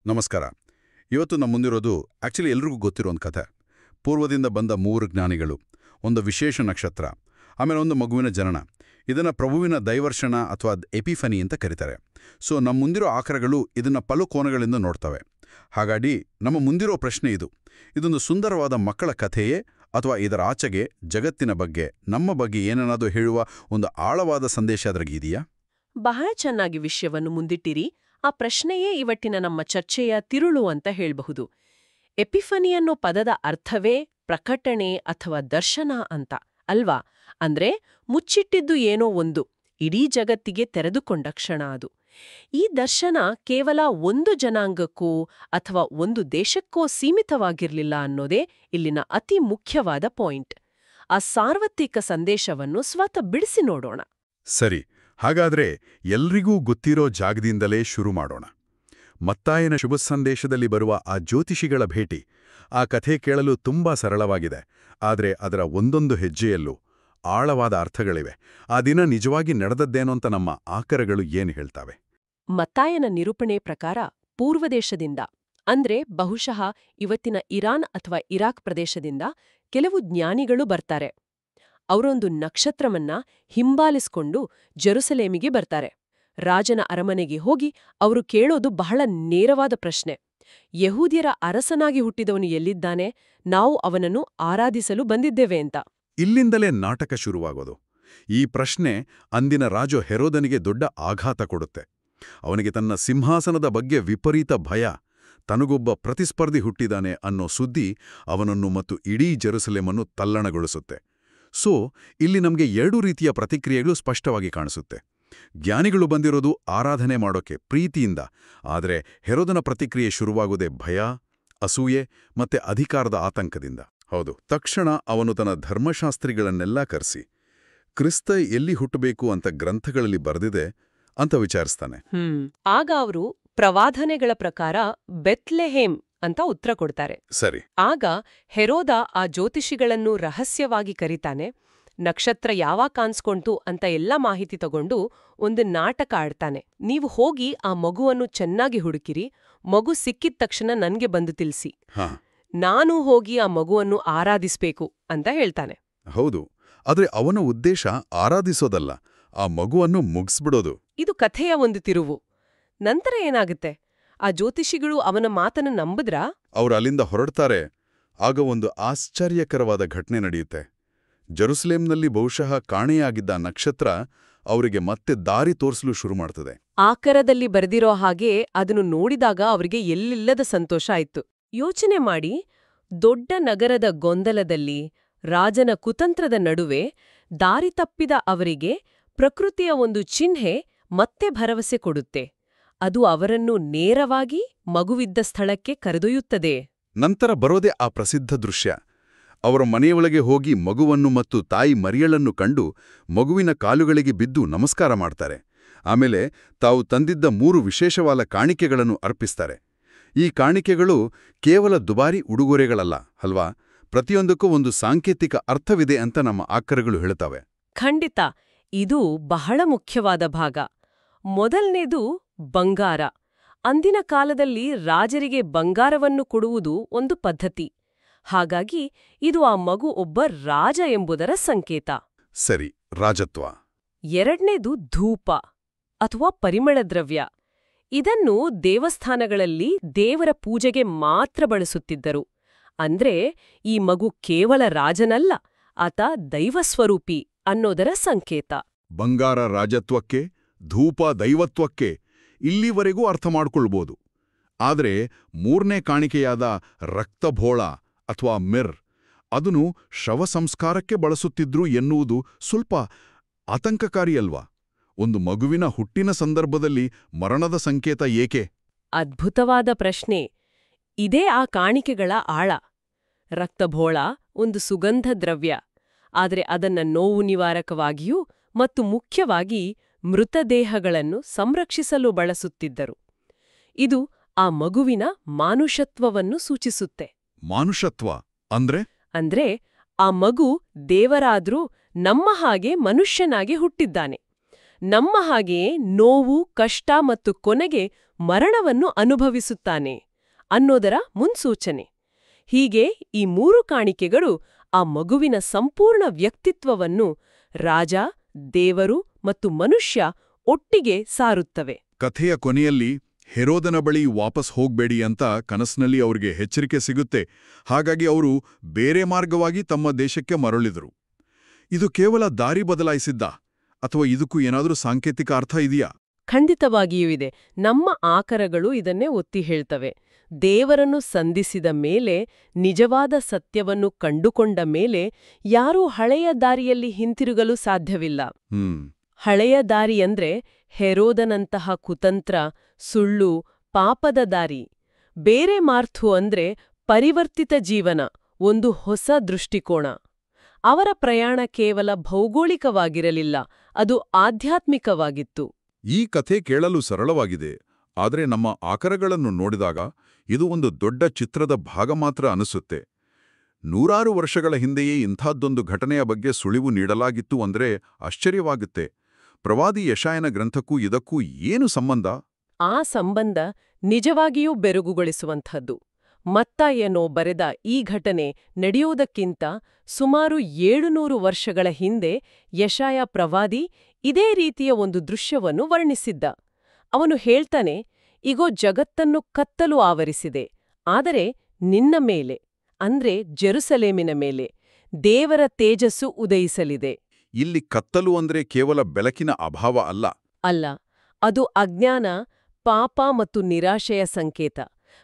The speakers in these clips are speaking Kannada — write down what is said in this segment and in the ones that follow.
ನಮಸ್ಕಾರ. ಇವತ್ತು ನಮ್ಮ ಮುಂದಿರೋದು ಆಕ್ಚುಲಿ ಎಲ್ರಿಗೂ ಗೊತ್ತಿರೋ ಒಂದು ಕಥೆ. ಪೂರ್ವದಿಂದ ಬಂದ 3 ಜ್ಞಾನಿಗಳು, ಒಂದು ವಿಶೇಷ ನಕ್ಷತ್ರ, ಆಮೇಲೆ ಒಂದು ಮಗುವಿನ ಜನನ. ಇದನ್ನು ಪ್ರಭುವಿನ ದೈವರ್ಷಣ ಅಥವಾ ಎಪಿಫನಿ ಅಂತ ಕರೀತಾರೆ. ಸೊ ನಮ್ಮ ಮುಂದಿರೋ ಆಕರಗಳು ಇದನ್ನು ಪಲು ಕೋನಗಳಿಂದ ನೋಡ್ತವೆ. ಹಾಗಾಗಿ ನಮ್ಮ ಮುಂದಿರೋ ಪ್ರಶ್ನೆ ಇದೊಂದು ಸುಂದರವಾದ ಮಕ್ಕಳ ಕಥೆಯೇ ಅಥವಾ ಇದರ ಆಚೆಗೆ ಜಗತ್ತಿನ ಬಗ್ಗೆ, ನಮ್ಮ ಬಗ್ಗೆ ಏನನ್ನಾದರೂ ಹೇಳುವ ಒಂದು ಆಳವಾದ ಸಂದೇಶ ಅದ್ರಾಗಿದೆಯಾ? ಬಹಳ ಚೆನ್ನಾಗಿ ವಿಷಯವನ್ನು ಮುಂದಿಟ್ಟಿರಿ. ಆ ಪ್ರಶ್ನೆಯೇ ಇವತ್ತಿನ ನಮ್ಮ ಚರ್ಚೆಯ ತಿರುಳು ಅಂತ ಹೇಳಬಹುದು. ಎಪಿಫನಿ ಅನ್ನೋ ಪದದ ಅರ್ಥವೇ ಪ್ರಕಟಣೆ ಅಥವಾ ದರ್ಶನ ಅಂತ ಅಲ್ವಾ? ಅಂದ್ರೆ ಮುಚ್ಚಿಟ್ಟಿದ್ದು ಏನೋ ಒಂದು ಇಡೀ ಜಗತ್ತಿಗೆ ತೆರೆದುಕೊಂಡ ಕ್ಷಣ ಅದು. ಈ ದರ್ಶನ ಕೇವಲ ಒಂದು ಜನಾಂಗಕ್ಕೋ ಅಥವಾ ಒಂದು ದೇಶಕ್ಕೋ ಸೀಮಿತವಾಗಿರ್ಲಿಲ್ಲ ಅನ್ನೋದೇ ಇಲ್ಲಿನ ಅತಿ ಮುಖ್ಯವಾದ ಪಾಯಿಂಟ್. ಆ ಸಾರ್ವತ್ರಿಕ ಸಂದೇಶವನ್ನು ಸ್ವತಃ ಬಿಡಿಸಿ ನೋಡೋಣ. ಸರಿ, ಹಾಗಾದ್ರೆ ಎಲ್ರಿಗೂ ಗೊತ್ತಿರೋ ಜಾಗದಿಂದಲೇ ಶುರು ಮಾಡೋಣ. ಮತ್ತಾಯನ ಶುಭ ಸಂದೇಶದಲ್ಲಿ ಬರುವ ಆ ಜ್ಯೋತಿಷಿಗಳ ಭೇಟಿ. ಆ ಕಥೆ ಕೇಳಲು ತುಂಬಾ ಸರಳವಾಗಿದೆ, ಆದರೆ ಅದರ ಒಂದೊಂದು ಹೆಜ್ಜೆಯಲ್ಲೂ ಆಳವಾದ ಅರ್ಥಗಳಿವೆ. ಆ ದಿನ ನಿಜವಾಗಿ ನಡೆದದ್ದೇನೋಂತ ನಮ್ಮ ಆಕರಗಳು ಏನು ಹೇಳ್ತಾವೆ? ಮತ್ತಾಯನ ನಿರೂಪಣೆ ಪ್ರಕಾರ ಪೂರ್ವದೇಶದಿಂದ, ಅಂದ್ರೆ ಬಹುಶಃ ಇವತ್ತಿನ ಇರಾನ್ ಅಥವಾ ಇರಾಕ್ ಪ್ರದೇಶದಿಂದ ಕೆಲವು ಜ್ಞಾನಿಗಳು ಬರ್ತಾರೆ. ಅವರೊಂದು ನಕ್ಷತ್ರವನ್ನ ಹಿಂಬಾಲಿಸ್ಕೊಂಡು ಜೆರುಸಲೇಮಿಗೆ ಬರ್ತಾರೆ. ರಾಜನ ಅರಮನೆಗೆ ಹೋಗಿ ಅವರು ಕೇಳೋದು ಬಹಳ ನೇರವಾದ ಪ್ರಶ್ನೆ: ಯಹೂದ್ಯರ ಅರಸನಾಗಿ ಹುಟ್ಟಿದವನು ಎಲ್ಲಿದ್ದಾನೆ? ನಾವು ಅವನನ್ನು ಆರಾಧಿಸಲು ಬಂದಿದ್ದೇವೆ ಅಂತ. ಇಲ್ಲಿಂದಲೇ ನಾಟಕ ಶುರುವಾಗೋದು. ಈ ಪ್ರಶ್ನೆ ಅಂದಿನ ರಾಜ ಹೆರೋದನಿಗೆ ದೊಡ್ಡ ಆಘಾತ ಕೊಡುತ್ತೆ. ಅವನಿಗೆ ತನ್ನ ಸಿಂಹಾಸನದ ಬಗ್ಗೆ ವಿಪರೀತ ಭಯ. ತನಗೊಬ್ಬ ಪ್ರತಿಸ್ಪರ್ಧಿ ಹುಟ್ಟಿದಾನೆ ಅನ್ನೋ ಸುದ್ದಿ ಅವನನ್ನು ಮತ್ತು ಇಡೀ ಜೆರುಸಲೇಮನ್ನು ತಲ್ಲಣಗೊಳಿಸುತ್ತೆ. ಸೊ ಇಲ್ಲಿ ನಮಗೆ 2 ರೀತಿಯ ಪ್ರತಿಕ್ರಿಯೆಗಳು ಸ್ಪಷ್ಟವಾಗಿ ಕಾಣಿಸುತ್ತೆ. ಜ್ಞಾನಿಗಳು ಬಂದಿರೋದು ಆರಾಧನೆ ಮಾಡೋಕೆ ಪ್ರೀತಿಯಿಂದ, ಆದರೆ ಹೆರೋದನ ಪ್ರತಿಕ್ರಿಯೆ ಶುರುವಾಗೋದೇ ಭಯ, ಅಸೂಯೆ ಮತ್ತೆ ಅಧಿಕಾರದ ಆತಂಕದಿಂದ. ಹೌದು, ತಕ್ಷಣ ಅವನು ತನ್ನ ಧರ್ಮಶಾಸ್ತ್ರಿಗಳನ್ನೆಲ್ಲ ಕರೆಸಿ ಕ್ರಿಸ್ತ ಎಲ್ಲಿ ಹುಟ್ಟಬೇಕು ಅಂತ ಗ್ರಂಥಗಳಲ್ಲಿ ಬರೆದಿದೆ ಅಂತ ವಿಚಾರಿಸ್ತಾನೆ. ಆಗ ಅವರು ಪ್ರವಾದನೆಗಳ ಪ್ರಕಾರ ಬೆತ್ಲೆಹೇಮ್ ಅಂತ ಉತ್ತರ ಕೊಡ್ತಾರೆ. ಸರಿ. ಆಗ ಹೆರೋದ ಆ ಜ್ಯೋತಿಷಿಗಳನ್ನು ರಹಸ್ಯವಾಗಿ ಕರೀತಾನೆ. ನಕ್ಷತ್ರ ಯಾವಾಗ ಕಾಣಿಸ್ಕೊಂತು ಅಂತ ಎಲ್ಲ ಮಾಹಿತಿ ತಗೊಂಡು ಒಂದು ನಾಟಕ ಆಡ್ತಾನೆ. ನೀವು ಹೋಗಿ ಆ ಮಗುವನ್ನು ಚೆನ್ನಾಗಿ ಹುಡುಕಿರಿ, ಮಗು ಸಿಕ್ಕಿದ ತಕ್ಷಣ ನನ್ಗೆ ಬಂದು ತಿಳಿಸಿ, ನಾನು ಹೋಗಿ ಆ ಮಗುವನ್ನು ಆರಾಧಿಸ್ಬೇಕು ಅಂತ ಹೇಳ್ತಾನೆ. ಹೌದು, ಆದ್ರೆ ಅವನ ಉದ್ದೇಶ ಆರಾಧಿಸೋದಲ್ಲ, ಆ ಮಗುವನ್ನು ಮುಗಿಸ್ಬಿಡೋದು. ಇದು ಕಥೆಯ ಒಂದು ತಿರುವು. ನಂತರ ಏನಾಗುತ್ತೆ? ಆ ಜ್ಯೋತಿಷಿಗಳು ಅವನ ಮಾತನ್ನು ನಂಬಿದ್ರಾ? ಅವರು ಅಲ್ಲಿಂದ ಹೊರಡ್ತಾರೆ. ಆಗ ಒಂದು ಆಶ್ಚರ್ಯಕರವಾದ ಘಟನೆ ನಡೆಯುತ್ತೆ. ಜೆರುಸಲೇಂನಲ್ಲಿ ಬಹುಶಃ ಕಾಣೆಯಾಗಿದ್ದ ನಕ್ಷತ್ರ ಅವರಿಗೆ ಮತ್ತೆ ದಾರಿ ತೋರಿಸಲು ಶುರು ಮಾಡ್ತದೆ. ಆಕರದಲ್ಲಿ ಬರೆದಿರೋ ಹಾಗೆ ಅದನ್ನು ನೋಡಿದಾಗ ಅವರಿಗೆ ಎಲ್ಲಿಲ್ಲದ ಸಂತೋಷ ಆಯ್ತು. ಯೋಚನೆ ಮಾಡಿ, ದೊಡ್ಡ ನಗರದ ಗೊಂದಲದಲ್ಲಿ, ರಾಜನ ಕುತಂತ್ರದ ನಡುವೆ ದಾರಿ ತಪ್ಪಿದ ಅವರಿಗೆ ಪ್ರಕೃತಿಯ ಒಂದು ಚಿಹ್ನೆ ಮತ್ತೆ ಭರವಸೆ ಕೊಡುತ್ತೆ. ಅದು ಅವರನ್ನು ನೇರವಾಗಿ ಮಗುವಿದ್ದ ಸ್ಥಳಕ್ಕೆ ಕರೆದೊಯ್ಯುತ್ತದೆ. ನಂತರ ಬರೋದೇ ಆ ಪ್ರಸಿದ್ಧ ದೃಶ್ಯ. ಅವರ ಮನೆಯೊಳಗೆ ಹೋಗಿ ಮಗುವನ್ನು ಮತ್ತು ತಾಯಿ ಮರಿಯಳನ್ನು ಕಂಡು ಮಗುವಿನ ಕಾಲುಗಳಿಗೆ ಬಿದ್ದು ನಮಸ್ಕಾರ ಮಾಡ್ತಾರೆ. ಆಮೇಲೆ ತಾವು ತಂದಿದ್ದ 3 ವಿಶೇಷವಾದ ಕಾಣಿಕೆಗಳನ್ನು ಅರ್ಪಿಸ್ತಾರೆ. ಈ ಕಾಣಿಕೆಗಳು ಕೇವಲ ದುಬಾರಿ ಉಡುಗೊರೆಗಳಲ್ಲ ಅಲ್ವಾ? ಪ್ರತಿಯೊಂದಕ್ಕೂ ಒಂದು ಸಾಂಕೇತಿಕ ಅರ್ಥವಿದೆ ಅಂತ ನಮ್ಮ ಆಕರಗಳು ಹೇಳ್ತವೆ. ಖಂಡಿತ, ಇದು ಬಹಳ ಮುಖ್ಯವಾದ ಭಾಗ. ಮೊದಲನೇದು ಬಂಗಾರ. ಅಂದಿನ ಕಾಲದಲ್ಲಿ ರಾಜರಿಗೆ ಬಂಗಾರವನ್ನು ಕೊಡುವುದು ಒಂದು ಪದ್ಧತಿ. ಹಾಗಾಗಿ ಇದು ಆ ಮಗು ಒಬ್ಬ ರಾಜ ಎಂಬುದರ ಸಂಕೇತ. ಸರಿ, ರಾಜತ್ವ. ಎರಡನೇದು ಧೂಪ ಅಥವಾ ಪರಿಮಳ ದ್ರವ್ಯ. ಇದನ್ನು ದೇವಸ್ಥಾನಗಳಲ್ಲಿ ದೇವರ ಪೂಜೆಗೆ ಮಾತ್ರ ಬಳಸುತ್ತಿದ್ದರು. ಅಂದ್ರೆ ಈ ಮಗು ಕೇವಲ ರಾಜನಲ್ಲ, ಆತ ದೈವಸ್ವರೂಪಿ ಅನ್ನೋದರ ಸಂಕೇತ. ಬಂಗಾರ ರಾಜತ್ವಕ್ಕೆ, ಧೂಪ ದೈವತ್ವಕ್ಕೆ ಇಲ್ಲಿವರೆಗೂ ಅರ್ಥ ಮಾಡ್ಕೊಳ್ಬೋದು. ಆದರೆ 3ನೇ ಕಾಣಿಕೆಯಾದ ರಕ್ತಭೋಳ ಅಥವಾ ಮಿರ್, ಅದನ್ನು ಶವ ಸಂಸ್ಕಾರಕ್ಕೆ ಬಳಸುತ್ತಿದ್ರು ಎನ್ನುವುದು ಸ್ವಲ್ಪ ಆತಂಕಕಾರಿಯಲ್ವಾ? ಒಂದು ಮಗುವಿನ ಹುಟ್ಟಿನ ಸಂದರ್ಭದಲ್ಲಿ ಮರಣದ ಸಂಕೇತ ಏಕೆ? ಅದ್ಭುತವಾದ ಪ್ರಶ್ನೆ. ಇದೇ ಆ ಕಾಣಿಕೆಗಳ ಆಳ. ರಕ್ತಭೋಳ ಒಂದು ಸುಗಂಧ ದ್ರವ್ಯ, ಆದರೆ ಅದನ್ನ ನೋವು ನಿವಾರಕವಾಗಿಯೂ ಮತ್ತು ಮುಖ್ಯವಾಗಿ ಮೃತದೇಹಗಳನ್ನು ಸಂರಕ್ಷಿಸಲು ಬಳಸುತ್ತಿದ್ದರು. ಇದು ಆ ಮಗುವಿನ ಮಾನುಷತ್ವವನ್ನು ಸೂಚಿಸುತ್ತೆ. ಮಾನುಷತ್ವ ಅಂದ್ರೆ ಆ ಮಗು ದೇವರಾದ್ರೂ ನಮ್ಮ ಹಾಗೆ ಮನುಷ್ಯನಾಗಿ ಹುಟ್ಟಿದ್ದಾನೆ. ನಮ್ಮ ಹಾಗೆಯೇ ನೋವು, ಕಷ್ಟ ಮತ್ತು ಕೊನೆಗೆ ಮರಣವನ್ನು ಅನುಭವಿಸುತ್ತಾನೆ ಅನ್ನೋದರ ಮುನ್ಸೂಚನೆ. ಹೀಗೆ ಈ 3 ಕಾಣಿಕೆಗಳು ಆ ಮಗುವಿನ ಸಂಪೂರ್ಣ ವ್ಯಕ್ತಿತ್ವವನ್ನು ರಾಜ, ದೇವರು ಮತ್ತು ಮನುಷ್ಯ ಒಟ್ಟಿಗೆ ಸಾರುತ್ತವೆ. ಕಥೆಯ ಕೊನೆಯಲ್ಲಿ ಹೆರೋದನ ಬಳಿ ವಾಪಸ್ ಹೋಗ್ಬೇಡಿ ಅಂತ ಕನಸಿನಲ್ಲಿ ಅವ್ರಿಗೆ ಎಚ್ಚರಿಕೆ ಸಿಗುತ್ತೆ. ಹಾಗಾಗಿ ಅವರು ಬೇರೆ ಮಾರ್ಗವಾಗಿ ತಮ್ಮ ದೇಶಕ್ಕೆ ಮರಳಿದರು. ಇದು ಕೇವಲ ದಾರಿ ಬದಲಾಯಿಸಿದ್ದ ಅಥವಾ ಇದಕ್ಕೂ ಏನಾದರೂ ಸಾಂಕೇತಿಕ ಅರ್ಥ ಇದೆಯಾ? ಖಂಡಿತವಾಗಿಯೂ ಇದೆ. ನಮ್ಮ ಆಕರಗಳು ಇದನ್ನೇ ಒತ್ತಿ ಹೇಳ್ತವೆ. ದೇವರನ್ನು ಸಂಧಿಸಿದ ಮೇಲೆ, ನಿಜವಾದ ಸತ್ಯವನ್ನು ಕಂಡುಕೊಂಡ ಮೇಲೆ ಯಾರೂ ಹಳೆಯ ದಾರಿಯಲ್ಲಿ ಹಿಂತಿರುಗಲು ಸಾಧ್ಯವಿಲ್ಲ. ಹಳೆಯ ದಾರಿಯಂದ್ರೆ ಹೆರೋದನಂತಹ ಕುತಂತ್ರ, ಸುಳ್ಳು, ಪಾಪದ ದಾರಿ. ಬೇರೆ ಮಾರ್ಥು ಅಂದ್ರೆ ಪರಿವರ್ತಿತ ಜೀವನ, ಒಂದು ಹೊಸ ದೃಷ್ಟಿಕೋನ. ಅವರ ಪ್ರಯಾಣ ಕೇವಲ ಭೌಗೋಳಿಕವಾಗಿರಲಿಲ್ಲ, ಅದು ಆಧ್ಯಾತ್ಮಿಕವಾಗಿತ್ತು. ಈ ಕಥೆ ಕೇಳಲು ಸರಳವಾಗಿದೆ, ಆದರೆ ನಮ್ಮ ಆಕರಗಳನ್ನು ನೋಡಿದಾಗ ಇದು ಒಂದು ದೊಡ್ಡ ಚಿತ್ರದ ಭಾಗ ಮಾತ್ರ ಅನಿಸುತ್ತೆ. ನೂರಾರು ವರ್ಷಗಳ ಹಿಂದೆಯೇ ಇಂಥದ್ದೊಂದು ಘಟನೆಯ ಬಗ್ಗೆ ಸುಳಿವು ನೀಡಲಾಗಿತ್ತು ಅಂದ್ರೆ ಆಶ್ಚರ್ಯವಾಗುತ್ತೆ. ಪ್ರವಾದಿ ಯೆಶಾಯನ ಗ್ರಂಥಕ್ಕೂ ಇದಕ್ಕೂ ಏನು ಸಂಬಂಧ? ಆ ಸಂಬಂಧ ನಿಜವಾಗಿಯೂ ಬೆರಗುಗೊಳಿಸುವಂಥದ್ದು. ಮತ್ತಾಯನೋ ಬರೆದ ಈ ಘಟನೆ ನಡೆಯೋದಕ್ಕಿಂತ ಸುಮಾರು 700 ವರ್ಷಗಳ ಹಿಂದೆ ಯೆಶಾಯ ಪ್ರವಾದಿ ಇದೇ ರೀತಿಯ ಒಂದು ದೃಶ್ಯವನ್ನು ವರ್ಣಿಸಿದ್ದ. ಅವನು ಹೇಳ್ತಾನೆ, ಇಗೋ ಜಗತ್ತನ್ನು ಕತ್ತಲು ಆವರಿಸಿದೆ, ಆದರೆ ನಿನ್ನ ಮೇಲೆ, ಅಂದ್ರೆ ಜೆರುಸಲೇಮಿನ ಮೇಲೆ ದೇವರ ತೇಜಸ್ಸು ಉದಯಿಸಲಿದೆ. ಇಲ್ಲಿ ಕತ್ತಲು ಅಂದ್ರೆ ಕೇವಲ ಬೆಳಕಿನ ಅಭಾವ ಅಲ್ಲ. ಅಲ್ಲ, ಅದು ಅಜ್ಞಾನ, ಪಾಪ ಮತ್ತು ನಿರಾಶೆಯ ಸಂಕೇತ.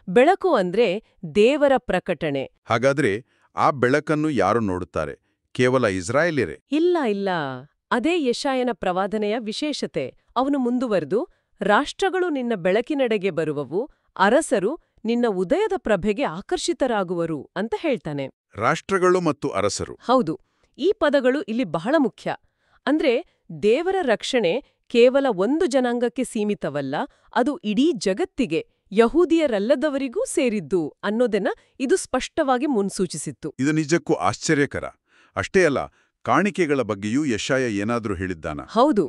ಬೆಳಕು ಅಂದ್ರೆ ದೇವರ ಪ್ರಕಟಣೆ. ಹಾಗಾದ್ರೆ ಆ ಬೆಳಕನ್ನು ಯಾರು ನೋಡುತ್ತಾರೆ? ಕೇವಲ ಇಸ್ರಾಯೇಲ್ಯರೇ? ಇಲ್ಲ. ಅದೇ ಯೆಶಾಯನ ಪ್ರವಾದನೆಯ ವಿಶೇಷತೆ. ಅವನು ಮುಂದುವರೆದು, ರಾಷ್ಟ್ರಗಳು ನಿನ್ನ ಬೆಳಕಿನೆಡೆಗೆ ಬರುವವು, ಅರಸರು ನಿನ್ನ ಉದಯದ ಪ್ರಭೆಗೆ ಆಕರ್ಷಿತರಾಗುವರು ಅಂತ ಹೇಳ್ತಾನೆ. ರಾಷ್ಟ್ರಗಳು ಮತ್ತು ಅರಸರು. ಹೌದು, ಈ ಪದಗಳು ಇಲ್ಲಿ ಬಹಳ ಮುಖ್ಯ. ಅಂದ್ರೆ ದೇವರ ರಕ್ಷಣೆ ಕೇವಲ ಒಂದು ಜನಾಂಗಕ್ಕೆ ಸೀಮಿತವಲ್ಲ, ಅದು ಇಡೀ ಜಗತ್ತಿಗೆ, ಯಹೂದಿಯರಲ್ಲದವರಿಗೂ ಸೇರಿದ್ದು ಅನ್ನೋದನ್ನ ಇದು ಸ್ಪಷ್ಟವಾಗಿ ಮುನ್ಸೂಚಿಸಿತ್ತು. ಇದು ನಿಜಕ್ಕೂ ಆಶ್ಚರ್ಯಕರ. ಅಷ್ಟೇ ಅಲ್ಲ, ಕಾಣಿಕೆಗಳ ಬಗ್ಗೆಯೂ ಯೆಶಾಯ ಏನಾದ್ರೂ ಹೇಳಿದ್ದಾನ? ಹೌದು,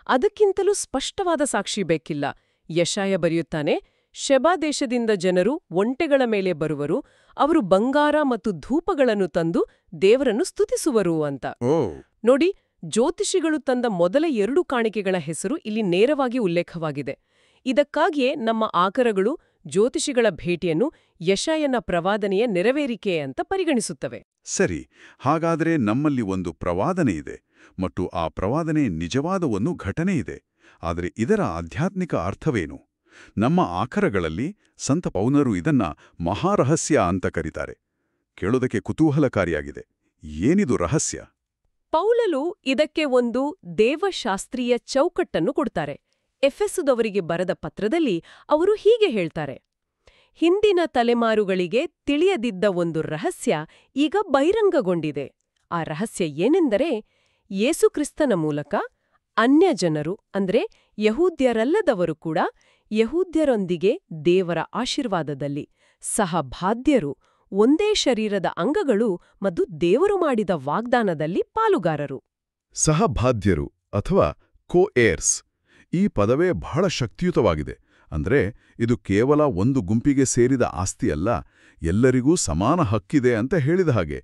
ಅದಕ್ಕಿಂತಲೂ ಸ್ಪಷ್ಟವಾದ ಸಾಕ್ಷಿ ಬೇಕಿಲ್ಲ. ಯೆಶಾಯ ಬರೆಯುತ್ತಾನೆ, ಶೆಬಾ ದೇಶದಿಂದ ಜನರು ಒಂಟೆಗಳ ಮೇಲೆ ಬರುವರು, ಅವರು ಬಂಗಾರ ಮತ್ತು ಧೂಪಗಳನ್ನು ತಂದು ದೇವರನ್ನು ಸ್ತುತಿಸುವರು ಅಂತ. ನೋಡಿ, ಜ್ಯೋತಿಷಿಗಳು ತಂದ ಮೊದಲ 2 ಕಾಣಿಕೆಗಳ ಹೆಸರು ಇಲ್ಲಿ ನೇರವಾಗಿ ಉಲ್ಲೇಖವಾಗಿದೆ. ಇದಕ್ಕಾಗಿಯೇ ನಮ್ಮ ಆಕರಗಳು ಜ್ಯೋತಿಷಿಗಳ ಭೇಟಿಯನ್ನು ಯೆಶಾಯನ ಪ್ರವಾದನೆಯ ನೆರವೇರಿಕೆ ಅಂತ ಪರಿಗಣಿಸುತ್ತವೆ. ಸರಿ, ಹಾಗಾದ್ರೆ ನಮ್ಮಲ್ಲಿ ಒಂದು ಪ್ರವಾದನೆ ಇದೆ ಮತ್ತು ಆ ಪ್ರವಾದನೆ ನಿಜವಾದ ಒಂದು ಘಟನೆ ಇದೆ. ಆದರೆ ಇದರ ಆಧ್ಯಾತ್ಮಿಕ ಅರ್ಥವೇನು? ನಮ್ಮ ಆಕರಗಳಲ್ಲಿ ಸಂತ ಪೌಲರು ಇದನ್ನ ಮಹಾರಹಸ್ಯ ಅಂತ ಕರೀತಾರೆ. ಕೇಳೋದಕ್ಕೆ ಕುತೂಹಲಕಾರಿಯಾಗಿದೆ. ಏನಿದು ರಹಸ್ಯ? ಪೌಲರು ಇದಕ್ಕೆ ಒಂದು ದೇವಶಾಸ್ತ್ರೀಯ ಚೌಕಟ್ಟನ್ನು ಕೊಡ್ತಾರೆ. ಎಫೆಸದವರಿಗೆ ಬರೆದ ಪತ್ರದಲ್ಲಿ ಅವರು ಹೀಗೆ ಹೇಳ್ತಾರೆ, ಹಿಂದಿನ ತಲೆಮಾರುಗಳಿಗೆ ತಿಳಿಯದಿದ್ದ ಒಂದು ರಹಸ್ಯ ಈಗ ಬಹಿರಂಗಗೊಂಡಿದೆ. ಆ ರಹಸ್ಯ ಏನೆಂದರೆ, ಯೇಸುಕ್ರಿಸ್ತನ ಮೂಲಕ ಅನ್ಯಜನರು ಅಂದ್ರೆ ಯಹೂದ್ಯರಲ್ಲದವರು ಕೂಡ ಯಹೂದ್ಯರೊಂದಿಗೆ ದೇವರ ಆಶೀರ್ವಾದದಲ್ಲಿ ಸಹಬಾಧ್ಯರು, ಒಂದೇ ಶರೀರದ ಅಂಗಗಳು ಮತ್ತು ದೇವರು ಮಾಡಿದ ವಾಗ್ದಾನದಲ್ಲಿ ಪಾಲುಗಾರರು. ಸಹಬಾಧ್ಯರು ಅಥವಾ ಕೋ-ಏರ್ಸ್, ಈ ಪದವೇ ಬಹಳ ಶಕ್ತಿಯುತವಾಗಿದೆ. ಅಂದ್ರೆ ಇದು ಕೇವಲ ಒಂದು ಗುಂಪಿಗೆ ಸೇರಿದ ಆಸ್ತಿಯಲ್ಲ, ಎಲ್ಲರಿಗೂ ಸಮಾನ ಹಕ್ಕಿದೆ ಅಂತ ಹೇಳಿದ ಹಾಗೆ.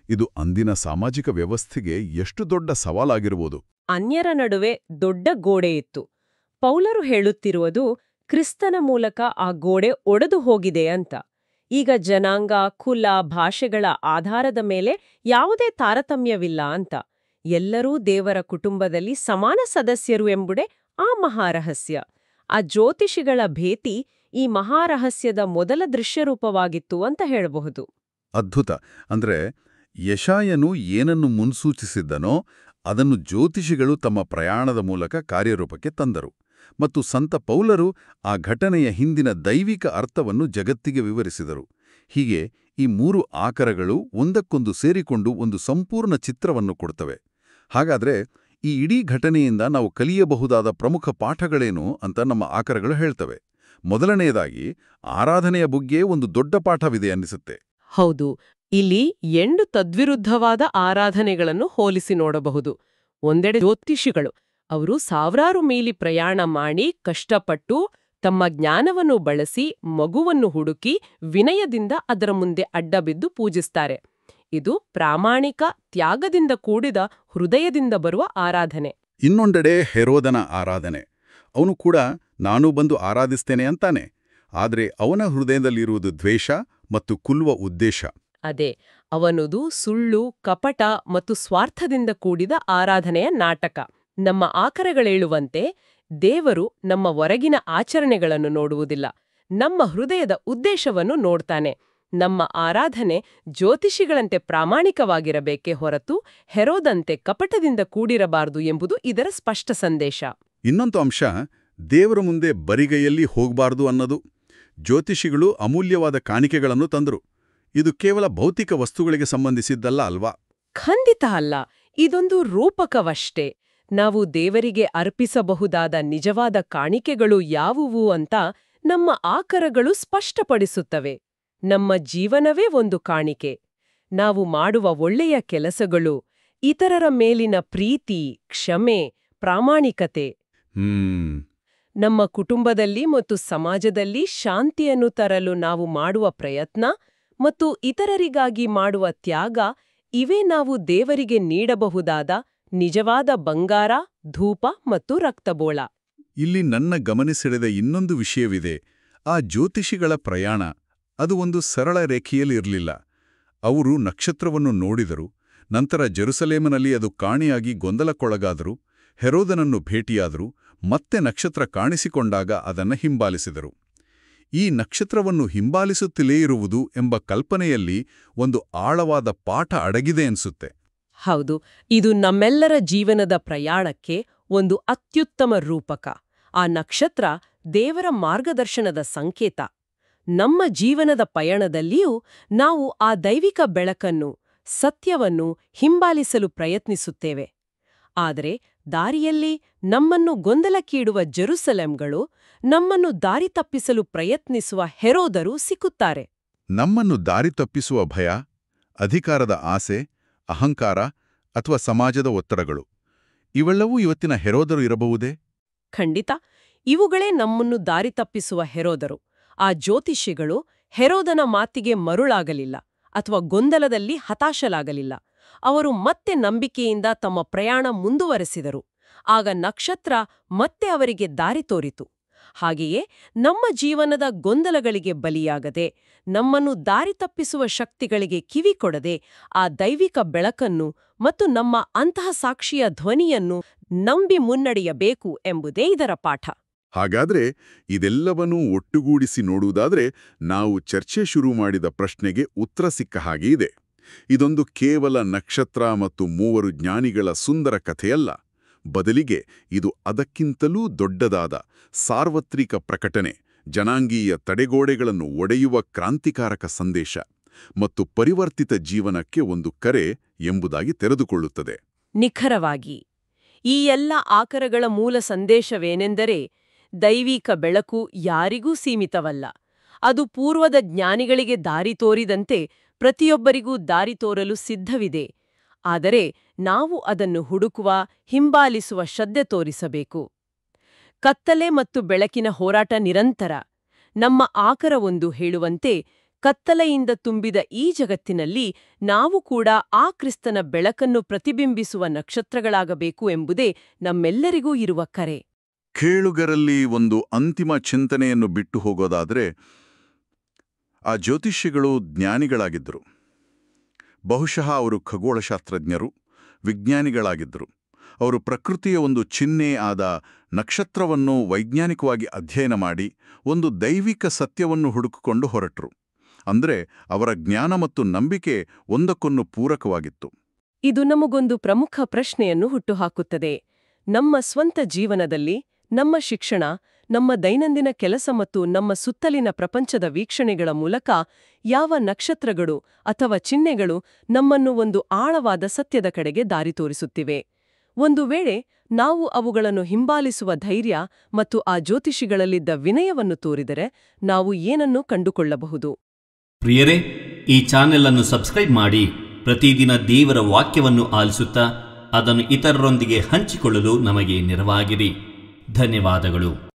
ಇದು ಅಂದಿನ ಸಾಮಾಜಿಕ ವ್ಯವಸ್ಥೆಗೆ ಎಷ್ಟು ದೊಡ್ಡ ಸವಾಲಾಗಿರ್ಬೋದು. ಅನ್ಯರ ನಡುವೆ ದೊಡ್ಡ ಗೋಡೆ ಇತ್ತು. ಪೌಲರು ಹೇಳುತ್ತಿರುವುದು, ಕ್ರಿಸ್ತನ ಮೂಲಕ ಆ ಗೋಡೆ ಒಡೆದು ಹೋಗಿದೆ ಅಂತ. ಈಗ ಜನಾಂಗ, ಕುಲ, ಭಾಷೆಗಳ ಆಧಾರದ ಮೇಲೆ ಯಾವುದೇ ತಾರತಮ್ಯವಿಲ್ಲ ಅಂತ. ಎಲ್ಲರೂ ದೇವರ ಕುಟುಂಬದಲ್ಲಿ ಸಮಾನ ಸದಸ್ಯರು ಎಂಬುದೇ ಆ ಮಹಾರಹಸ್ಯ. ಆ ಜ್ಯೋತಿಷಿಗಳ ಭೇಟಿ ಈ ಮಹಾರಹಸ್ಯದ ಮೊದಲ ದೃಶ್ಯರೂಪವಾಗಿತ್ತು ಅಂತ ಹೇಳಬಹುದು. ಅದ್ಭುತ. ಅಂದ್ರೆ ಯೆಶಾಯನು ಏನನ್ನು ಮುನ್ಸೂಚಿಸಿದ್ದನೋ ಅದನ್ನು ಜ್ಯೋತಿಷಿಗಳು ತಮ್ಮ ಪ್ರಯಾಣದ ಮೂಲಕ ಕಾರ್ಯರೂಪಕ್ಕೆ ತಂದರು. ಮತ್ತು ಸಂತ ಪೌಲರು ಆ ಘಟನೆಯ ಹಿಂದಿನ ದೈವಿಕ ಅರ್ಥವನ್ನು ಜಗತ್ತಿಗೆ ವಿವರಿಸಿದರು. ಹೀಗೆ ಈ 3 ಆಕರಗಳು ಒಂದಕ್ಕೊಂದು ಸೇರಿಕೊಂಡು ಒಂದು ಸಂಪೂರ್ಣ ಚಿತ್ರವನ್ನು ಕೊಡ್ತವೆ. ಹಾಗಾದ್ರೆ ಈ ಇಡೀ ಘಟನೆಯಿಂದ ನಾವು ಕಲಿಯಬಹುದಾದ ಪ್ರಮುಖ ಪಾಠಗಳೇನು ಅಂತ ನಮ್ಮ ಆಕರಗಳು ಹೇಳ್ತವೆ. ಮೊದಲನೆಯದಾಗಿ, ಆರಾಧನೆಯ ಬಗ್ಗೆ ಒಂದು ದೊಡ್ಡ ಪಾಠವಿದೆ ಅನ್ನಿಸುತ್ತೆ. ಹೌದು, ಇಲ್ಲಿ 8 ತದ್ವಿರುದ್ಧವಾದ ಆರಾಧನೆಗಳನ್ನು ಹೋಲಿಸಿ ನೋಡಬಹುದು. ಒಂದೆಡೆ ಜ್ಯೋತಿಷಿಗಳು ಅವರು ಸಾವಿರಾರು ಮೈಲಿ ಪ್ರಯಾಣ ಮಾಡಿ ಕಷ್ಟಪಟ್ಟು ತಮ್ಮ ಜ್ಞಾನವನ್ನು ಬಳಸಿ ಮಗುವನ್ನು ಹುಡುಕಿ ವಿನಯದಿಂದ ಅದರ ಮುಂದೆ ಅಡ್ಡಬಿದ್ದು ಪೂಜಿಸ್ತಾರೆ. ಇದು ಪ್ರಾಮಾಣಿಕ ತ್ಯಾಗದಿಂದ ಕೂಡಿದ ಹೃದಯದಿಂದ ಬರುವ ಆರಾಧನೆ. ಇನ್ನೊಂದೆಡೆ ಹೆರೋದನ ಆರಾಧನೆ. ಅವನು ಕೂಡ ನಾನೂ ಬಂದು ಆರಾಧಿಸ್ತೇನೆ ಅಂತಾನೆ. ಆದರೆ ಅವನ ಹೃದಯದಲ್ಲಿರುವುದು ದ್ವೇಷ ಮತ್ತು ಕೊಲ್ಲುವ ಉದ್ದೇಶ. ಅದೇ, ಅವನದು ಸುಳ್ಳು, ಕಪಟ ಮತ್ತು ಸ್ವಾರ್ಥದಿಂದ ಕೂಡಿದ ಆರಾಧನೆಯ ನಾಟಕ. ನಮ್ಮ ಆಕರಗಳೇಳುವಂತೆ ದೇವರು ನಮ್ಮ ಹೊರಗಿನ ಆಚರಣೆಗಳನ್ನು ನೋಡುವುದಿಲ್ಲ, ನಮ್ಮ ಹೃದಯದ ಉದ್ದೇಶವನ್ನು ನೋಡ್ತಾನೆ. ನಮ್ಮ ಆರಾಧನೆ ಜ್ಯೋತಿಷಿಗಳಂತೆ ಪ್ರಾಮಾಣಿಕವಾಗಿರಬೇಕೇ ಹೊರತು ಹೆರೋದಂತೆ ಕಪಟದಿಂದ ಕೂಡಿರಬಾರದು ಎಂಬುದು ಇದರ ಸ್ಪಷ್ಟ ಸಂದೇಶ. ಇನ್ನೊಂದು ಅಂಶ, ದೇವರ ಮುಂದೆ ಬರಿಗೈಯಲ್ಲಿ ಹೋಗಬಾರ್ದು ಅನ್ನೋದು. ಜ್ಯೋತಿಷಿಗಳು ಅಮೂಲ್ಯವಾದ ಕಾಣಿಕೆಗಳನ್ನು ತಂದರು. ಇದು ಕೇವಲ ಭೌತಿಕ ವಸ್ತುಗಳಿಗೆ ಸಂಬಂಧಿಸಿದ್ದಲ್ಲ ಅಲ್ವಾ? ಖಂಡಿತ ಅಲ್ಲ. ಇದೊಂದು ರೂಪಕವಷ್ಟೇ. ನಾವು ದೇವರಿಗೆ ಅರ್ಪಿಸಬಹುದಾದ ನಿಜವಾದ ಕಾಣಿಕೆಗಳು ಯಾವುವು ಅಂತ ನಮ್ಮ ಆಕರಗಳು ಸ್ಪಷ್ಟಪಡಿಸುತ್ತವೆ. ನಮ್ಮ ಜೀವನವೇ ಒಂದು ಕಾಣಿಕೆ. ನಾವು ಮಾಡುವ ಒಳ್ಳೆಯ ಕೆಲಸಗಳು, ಇತರರ ಮೇಲಿನ ಪ್ರೀತಿ, ಕ್ಷಮೆ, ಪ್ರಾಮಾಣಿಕತೆ. ನಮ್ಮ ಕುಟುಂಬದಲ್ಲಿ ಮತ್ತು ಸಮಾಜದಲ್ಲಿ ಶಾಂತಿಯನ್ನು ತರಲು ನಾವು ಮಾಡುವ ಪ್ರಯತ್ನ ಮತ್ತು ಇತರರಿಗಾಗಿ ಮಾಡುವ ತ್ಯಾಗ, ಇವೇ ನಾವು ದೇವರಿಗೆ ನೀಡಬಹುದಾದ ನಿಜವಾದ ಬಂಗಾರ, ಧೂಪ ಮತ್ತು ರಕ್ತಬೋಳ. ಇಲ್ಲಿ ನನ್ನ ಗಮನಿಸೆಳೆದ ಇನ್ನೊಂದು ವಿಷಯವಿದೆ. ಆ ಜ್ಯೋತಿಷಿಗಳ ಪ್ರಯಾಣ ಅದು ಒಂದು ಸರಳ ರೇಖೆಯಲ್ಲಿರಲಿಲ್ಲ. ಅವರು ನಕ್ಷತ್ರವನ್ನು ನೋಡಿದರು, ನಂತರ ಜೆರುಸಲೇಮಿನಲ್ಲಿ ಅದು ಕಾಣೆಯಾಗಿ ಗೊಂದಲಕ್ಕೊಳಗಾದರು, ಹೆರೋದನನ್ನು ಭೇಟಿಯಾದರು, ಮತ್ತೆ ನಕ್ಷತ್ರ ಕಾಣಿಸಿಕೊಂಡಾಗ ಅದನ್ನು ಹಿಂಬಾಲಿಸಿದರು. ಈ ನಕ್ಷತ್ರವನ್ನು ಹಿಂಬಾಲಿಸುತ್ತಲೇ ಇರುವುದು ಎಂಬ ಕಲ್ಪನೆಯಲ್ಲಿ ಒಂದು ಆಳವಾದ ಪಾಠ ಅಡಗಿದೆ ಅನ್ಸುತ್ತೆ. ಹೌದು, ಇದು ನಮ್ಮೆಲ್ಲರ ಜೀವನದ ಪ್ರಯಾಣಕ್ಕೆ ಒಂದು ಅತ್ಯುತ್ತಮ ರೂಪಕ. ಆ ನಕ್ಷತ್ರ ದೇವರ ಮಾರ್ಗದರ್ಶನದ ಸಂಕೇತ. ನಮ್ಮ ಜೀವನದ ಪಯಣದಲ್ಲಿಯೂ ನಾವು ಆ ದೈವಿಕ ಬೆಳಕನ್ನು, ಸತ್ಯವನ್ನು ಹಿಂಬಾಲಿಸಲು ಪ್ರಯತ್ನಿಸುತ್ತೇವೆ. ಆದರೆ ದಾರಿಯಲ್ಲಿ ನಮ್ಮನ್ನು ಗೊಂದಲಕ್ಕೀಡುವ ಜೆರುಸಲೆಂಗಳು, ನಮ್ಮನ್ನು ದಾರಿ ತಪ್ಪಿಸಲು ಪ್ರಯತ್ನಿಸುವ ಹೆರೋದರು ಸಿಕ್ಕುತ್ತಾರೆ. ನಮ್ಮನ್ನು ದಾರಿ ತಪ್ಪಿಸುವ ಭಯ, ಅಧಿಕಾರದ ಆಸೆ, ಅಹಂಕಾರ ಅಥವಾ ಸಮಾಜದ ಒತ್ತಡಗಳು, ಇವೆಲ್ಲವೂ ಇವತ್ತಿನ ಹೆರೋದರು ಇರಬಹುದೇ? ಖಂಡಿತ, ಇವುಗಳೇ ನಮ್ಮನ್ನು ದಾರಿ ತಪ್ಪಿಸುವ ಹೆರೋದರು. ಆ ಜ್ಯೋತಿಷಿಗಳು ಹೆರೋದನ ಮಾತಿಗೆ ಮರುಳಾಗಲಿಲ್ಲ ಅಥವಾ ಗೊಂದಲದಲ್ಲಿ ಹತಾಶಲಾಗಲಿಲ್ಲ. ಅವರು ಮತ್ತೆ ನಂಬಿಕೆಯಿಂದ ತಮ್ಮ ಪ್ರಯಾಣ ಮುಂದುವರೆಸಿದರು. ಆಗ ನಕ್ಷತ್ರ ಮತ್ತೆ ಅವರಿಗೆ ದಾರಿ ತೋರಿತು. ಹಾಗೆಯೇ ನಮ್ಮ ಜೀವನದ ಗೊಂದಲಗಳಿಗೆ ಬಲಿಯಾಗದೆ, ನಮ್ಮನ್ನು ದಾರಿ ತಪ್ಪಿಸುವ ಶಕ್ತಿಗಳಿಗೆ ಕಿವಿಕೊಡದೆ, ಆ ದೈವಿಕ ಬೆಳಕನ್ನು ಮತ್ತು ನಮ್ಮ ಅಂತಃಸಾಕ್ಷಿಯ ಧ್ವನಿಯನ್ನು ನಂಬಿ ಮುನ್ನಡೆಯಬೇಕು ಎಂಬುದೇ ಇದರ ಪಾಠ. ಹಾಗಾದ್ರೆ ಇದೆಲ್ಲವನ್ನೂ ಒಟ್ಟುಗೂಡಿಸಿ ನೋಡುವುದಾದ್ರೆ ನಾವು ಚರ್ಚೆ ಶುರು ಮಾಡಿದ ಪ್ರಶ್ನೆಗೆ ಉತ್ತರ ಸಿಕ್ಕ ಹಾಗೆ ಇದೆ. ಇದೊಂದು ಕೇವಲ ನಕ್ಷತ್ರ ಮತ್ತು ಮೂವರು ಜ್ಞಾನಿಗಳ ಸುಂದರ ಕಥೆಯಲ್ಲ. ಬದಲಿಗೆ ಇದು ಅದಕ್ಕಿಂತಲೂ ದೊಡ್ಡದಾದ ಸಾರ್ವತ್ರಿಕ ಪ್ರಕಟಣೆ, ಜನಾಂಗೀಯ ತಡೆಗೋಡೆಗಳನ್ನು ಒಡೆಯುವ ಕ್ರಾಂತಿಕಾರಕ ಸಂದೇಶ ಮತ್ತು ಪರಿವರ್ತಿತ ಜೀವನಕ್ಕೆ ಒಂದು ಕರೆ ಎಂಬುದಾಗಿ ತೆರೆದುಕೊಳ್ಳುತ್ತದೆ. ನಿಖರವಾಗಿ ಈ ಎಲ್ಲ ಆಕರಗಳ ಮೂಲ ಸಂದೇಶವೇನೆಂದರೆ, ದೈವಿಕ ಬೆಳಕು ಯಾರಿಗೂ ಸೀಮಿತವಲ್ಲ. ಅದು ಪೂರ್ವದ ಜ್ಞಾನಿಗಳಿಗೆ ದಾರಿ ತೋರಿದಂತೆ ಪ್ರತಿಯೊಬ್ಬರಿಗೂ ದಾರಿ ತೋರಲು ಸಿದ್ಧವಿದೆ. ಆದರೆ ನಾವು ಅದನ್ನು ಹುಡುಕುವ, ಹಿಂಬಾಲಿಸುವ ಶ್ರದ್ಧೆ ತೋರಿಸಬೇಕು. ಕತ್ತಲೆ ಮತ್ತು ಬೆಳಕಿನ ಹೋರಾಟ ನಿರಂತರ. ನಮ್ಮ ಆಕರವೊಂದು ಹೇಳುವಂತೆ, ಕತ್ತಲೆಯಿಂದ ತುಂಬಿದ ಈ ಜಗತ್ತಿನಲ್ಲಿ ನಾವು ಕೂಡ ಆ ಕ್ರಿಸ್ತನ ಬೆಳಕನ್ನು ಪ್ರತಿಬಿಂಬಿಸುವ ನಕ್ಷತ್ರಗಳಾಗಬೇಕು ಎಂಬುದೇ ನಮ್ಮೆಲ್ಲರಿಗೂ ಇರುವ ಕರೆ. ಕೇಳುಗರಲ್ಲಿ ಒಂದು ಅಂತಿಮ ಚಿಂತನೆಯನ್ನು ಬಿಟ್ಟು ಹೋಗೋದಾದರೆ, ಆ ಜ್ಯೋತಿಷಿಗಳು ಜ್ಞಾನಿಗಳಾಗಿದ್ದರು. ಬಹುಶಃ ಅವರು ಖಗೋಳಶಾಸ್ತ್ರಜ್ಞರು, ವಿಜ್ಞಾನಿಗಳಾಗಿದ್ದರು. ಅವರು ಪ್ರಕೃತಿಯ ಒಂದು ಚಿಹ್ನೆ ಆದ ನಕ್ಷತ್ರವನ್ನು ವೈಜ್ಞಾನಿಕವಾಗಿ ಅಧ್ಯಯನ ಮಾಡಿ ಒಂದು ದೈವಿಕ ಸತ್ಯವನ್ನು ಹುಡುಕಿಕೊಂಡು ಹೊರಟರು. ಅಂದ್ರೆ ಅವರ ಜ್ಞಾನ ಮತ್ತು ನಂಬಿಕೆ ಒಂದಕ್ಕೊಂದು ಪೂರಕವಾಗಿತ್ತು. ಇದು ನಮಗೊಂದು ಪ್ರಮುಖ ಪ್ರಶ್ನೆಯನ್ನು ಹುಟ್ಟುಹಾಕುತ್ತದೆ. ನಮ್ಮ ಸ್ವಂತ ಜೀವನದಲ್ಲಿ, ನಮ್ಮ ಶಿಕ್ಷಣ, ನಮ್ಮ ದೈನಂದಿನ ಕೆಲಸ ಮತ್ತು ನಮ್ಮ ಸುತ್ತಲಿನ ಪ್ರಪಂಚದ ವೀಕ್ಷಣೆಗಳ ಮೂಲಕ ಯಾವ ನಕ್ಷತ್ರಗಳು ಅಥವಾ ಚಿಹ್ನೆಗಳು ನಮ್ಮನ್ನು ಒಂದು ಆಳವಾದ ಸತ್ಯದ ಕಡೆಗೆ ದಾರಿ ತೋರಿಸುತ್ತಿವೆ? ಒಂದು ವೇಳೆ ನಾವು ಅವುಗಳನ್ನು ಹಿಂಬಾಲಿಸುವ ಧೈರ್ಯ ಮತ್ತು ಆ ಜ್ಯೋತಿಷಿಗಳಲ್ಲಿದ್ದ ವಿನಯವನ್ನು ತೋರಿದರೆ ನಾವು ಏನನ್ನು ಕಂಡುಕೊಳ್ಳಬಹುದು? ಪ್ರಿಯರೇ, ಈ ಚಾನೆಲ್ ಅನ್ನು ಸಬ್ಸ್ಕ್ರೈಬ್ ಮಾಡಿ ಪ್ರತಿದಿನ ದೇವರ ವಾಕ್ಯವನ್ನು ಆಲಿಸುತ್ತಾ ಅದನ್ನು ಇತರರೊಂದಿಗೆ ಹಂಚಿಕೊಳ್ಳಲು ನಮಗೆ ನೆರವಾಗಿರಿ. ಧನ್ಯವಾದಗಳು.